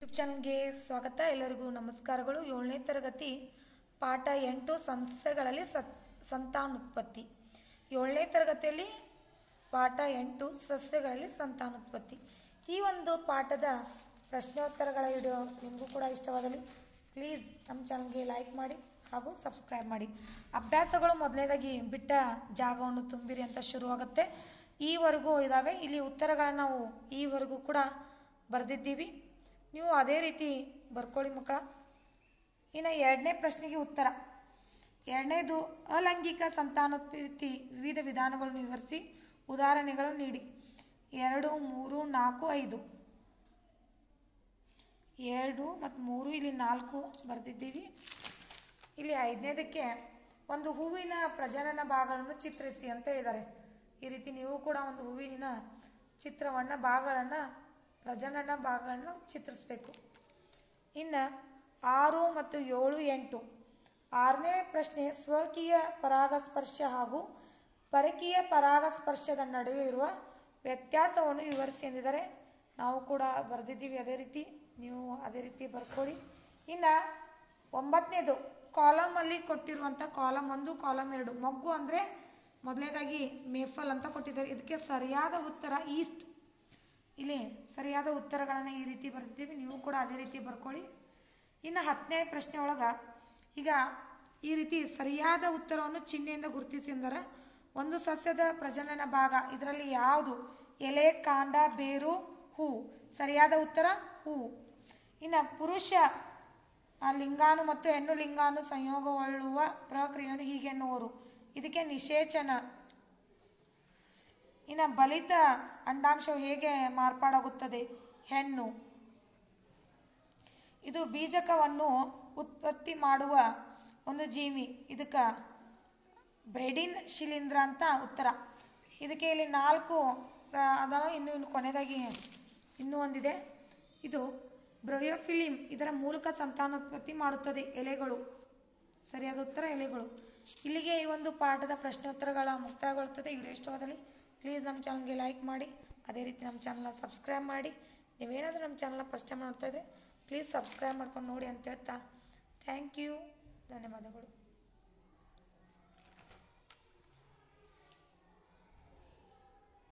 YouTube ಚಾನಲ್ಗೆ ಸ್ವಾಗತ. ಎಲ್ಲರಿಗೂ ನಮಸ್ಕಾರಗಳು. 7ನೇ ತರಗತಿ ಪಾಠ 8 ಸಸ್ಯಗಳಲ್ಲಿ ಸಂತಾನೋತ್ಪತ್ತಿ. 7ನೇ ತರಗತಿಯಲ್ಲಿ ಪಾಠ 8 ಸಸ್ಯಗಳಲ್ಲಿ ಸಂತಾನೋತ್ಪತ್ತಿ. ಈ ಒಂದು ಪಾಠದ ಪ್ರಶ್ನೋತ್ತರಗಳ ವಿಡಿಯೋ ನಿಮಗೂ ಕೂಡ ಇಷ್ಟವಾದಲ್ಲಿ ಪ್ಲೀಸ್ ನಮ್ಮ ಚಾನಲ್ಗೆ ಲೈಕ್ ಮಾಡಿ ಹಾಗೂ ಸಬ್ಸ್ಕ್ರೈಬ್ ಮಾಡಿ. ಅಭ್ಯಾಸಗಳು ಮೊದಲನೇದಾಗಿ ಬಿಟ್ಟ ಜಾಗವನ್ನು ತುಂಬಿರಿ ಅಂತ ಶುರುವಾಗುತ್ತೆ. ಈವರೆಗೂ ಇದ್ದಾವೆ. ಇಲ್ಲಿ ಉತ್ತರಗಳನ್ನು ನಾವು ಈವರೆಗೂ ಕೂಡ ಬರೆದಿದ್ದೀವಿ. ನೀವು ಅದೇ ರೀತಿ ಬರ್ಕೊಳ್ಳಿ ಮಕ್ಕಳ. ಇನ್ನು 2ನೇ ಪ್ರಶ್ನೆಗೆ ಉತ್ತರ. 2ನೇದು ಅಲೈಂಗಿಕ ಸಂತಾನೋತ್ಪತ್ತಿ ವಿವಿಧ ವಿಧಾನಗಳನ್ನು ವಿವರಿಸಿ ಉದಾಹರಣೆಗಳನ್ನು ನೀಡಿ. 2, 3, 4, 5. 2 ಮತ್ತು 3 ಇಲ್ಲಿ 4 ಬರೆದಿದ್ದೀವಿ. ಇಲ್ಲಿ 5ನೇದಕ್ಕೆ ಒಂದು ಹೂವಿನ ಪ್ರಜನನ ಭಾಗಗಳನ್ನು ಚಿತ್ರಿಸಿ ಅಂತ ಹೇಳಿದ್ದಾರೆ. ಈ ರೀತಿ ನೀವು ಕೂಡ ಒಂದು ಹೂವಿನ ಪ್ರಜನನ ಭಾಗಗಳನ್ನು ಚಿತ್ರಿಸಬೇಕು. ಇನ್ನು 6 ಮತ್ತು 7, 8. 6ನೇ ಪ್ರಶ್ನೆ ಸ್ವಕೀಯ ಪರಾಗಸ್ಪರ್ಶ ಹಾಗೂ ಪರಕೀಯ ಪರಾಗಸ್ಪರ್ಶದ ನಡುವೆ ಇರುವ ವ್ಯತ್ಯಾಸವನ್ನು ವಿವರಿಸಿ ಎಂದಿದ್ದಾರೆ. ನಾವು ಕೂಡ ಬರೆದಿದ್ದೀವಿ. ಅದೇ ರೀತಿ ನೀವು ಅದೇ ರೀತಿ ಬರ್ಕೊಳ್ಳಿ. ಇನ್ನು 9ನೇದು ಕಾಲಮಲ್ಲಿ ಕೊಟ್ಟಿರುವಂಥ ಕಾಲಮ್ 1 ಕಾಲಮ್ 2 ಮೊಗ್ಗು ಅಂದರೆ ಮೊದಲನೇದಾಗಿ ಮೇಫಲ್ ಅಂತ ಕೊಟ್ಟಿದ್ದಾರೆ. ಇದಕ್ಕೆ ಸರಿಯಾದ ಉತ್ತರ ಈಸ್ಟ್. ಇಲ್ಲಿ ಸರಿಯಾದ ಉತ್ತರಗಳನ್ನು ಈ ರೀತಿ ಬರೆದಿದ್ದೀವಿ. ನೀವು ಕೂಡ ಅದೇ ರೀತಿ ಬರ್ಕೊಳ್ಳಿ. ಇನ್ನು 10ನೇ ಪ್ರಶ್ನೆ ಒಳಗೆ ಈಗ ಈ ರೀತಿ ಸರಿಯಾದ ಉತ್ತರವನ್ನು ಚಿಹ್ನೆಯಿಂದ ಗುರುತಿಸಿ ಎಂದರೆ ಒಂದು ಸಸ್ಯದ ಪ್ರಜನನ ಭಾಗ ಇದರಲ್ಲಿ ಯಾವುದು? ಎಲೆ, ಕಾಂಡ, ಬೇರು, ಹೂ. ಸರಿಯಾದ ಉತ್ತರ ಹೂ. ಇನ್ನು ಪುರುಷ ಲಿಂಗಾಣು ಮತ್ತು ಹೆಣ್ಣು ಲಿಂಗಾಣು ಸಂಯೋಗಗೊಳ್ಳುವ ಪ್ರಕ್ರಿಯೆಯನ್ನು ಹೀಗೆ ಎನ್ನುವರು. ಇದಕ್ಕೆ ನಿಷೇಚನ. ಇನ್ನು ಬಲಿತ ಅಂಡಾಂಶವು ಹೇಗೆ ಮಾರ್ಪಾಡಾಗುತ್ತದೆ? ಹೆಣ್ಣು. ಇದು ಬೀಜಕವನ್ನು ಉತ್ಪತ್ತಿ ಮಾಡುವ ಒಂದು ಜೀವಿ. ಇದಕ್ಕೆ ಬ್ರೆಡಿನ್ ಶಿಲೀಂಧ್ರ ಅಂತ ಉತ್ತರ. ಇದಕ್ಕೆ ಇಲ್ಲಿ 4 ಅದಾವ. ಇನ್ನು ಕೊನೆಯದಾಗಿ ಇನ್ನೂ ಒಂದಿದೆ. ಇದು ಬ್ರಯೋಫಿಲಿಮ್. ಇದರ ಮೂಲಕ ಸಂತಾನೋತ್ಪತ್ತಿ ಮಾಡುತ್ತದೆ. ಎಲೆಗಳು. ಸರಿಯಾದ ಉತ್ತರ ಎಲೆಗಳು. ಇಲ್ಲಿಗೆ ಈ ಒಂದು ಪಾಠದ ಪ್ರಶ್ನೋತ್ತರಗಳ ಮುಕ್ತಾಯಗೊಳ್ಳುತ್ತದೆ. ವಿಡಿಯೋ ಇಷ್ಟವಾದಲ್ಲಿ ಪ್ಲೀಸ್ ನಮ್ಮ ಚಾನಲ್ಗೆ ಲೈಕ್ ಮಾಡಿ. ಅದೇ ರೀತಿ ನಮ್ಮ ಚಾನಲ್ನ ಸಬ್ಸ್ಕ್ರೈಬ್ ಮಾಡಿ. ನೀವೇನಾದರೂ ನಮ್ಮ ಚಾನಲ್ನ ಫಸ್ಟ್ ಟೈಮ್ ನೋಡ್ತಾ ಇದ್ದರೆ ಪ್ಲೀಸ್ ಸಬ್ಸ್ಕ್ರೈಬ್ ಮಾಡ್ಕೊಂಡು ನೋಡಿ ಅಂತ ಹೇಳ್ತಾ ಥ್ಯಾಂಕ್ ಯು. ಧನ್ಯವಾದಗಳು.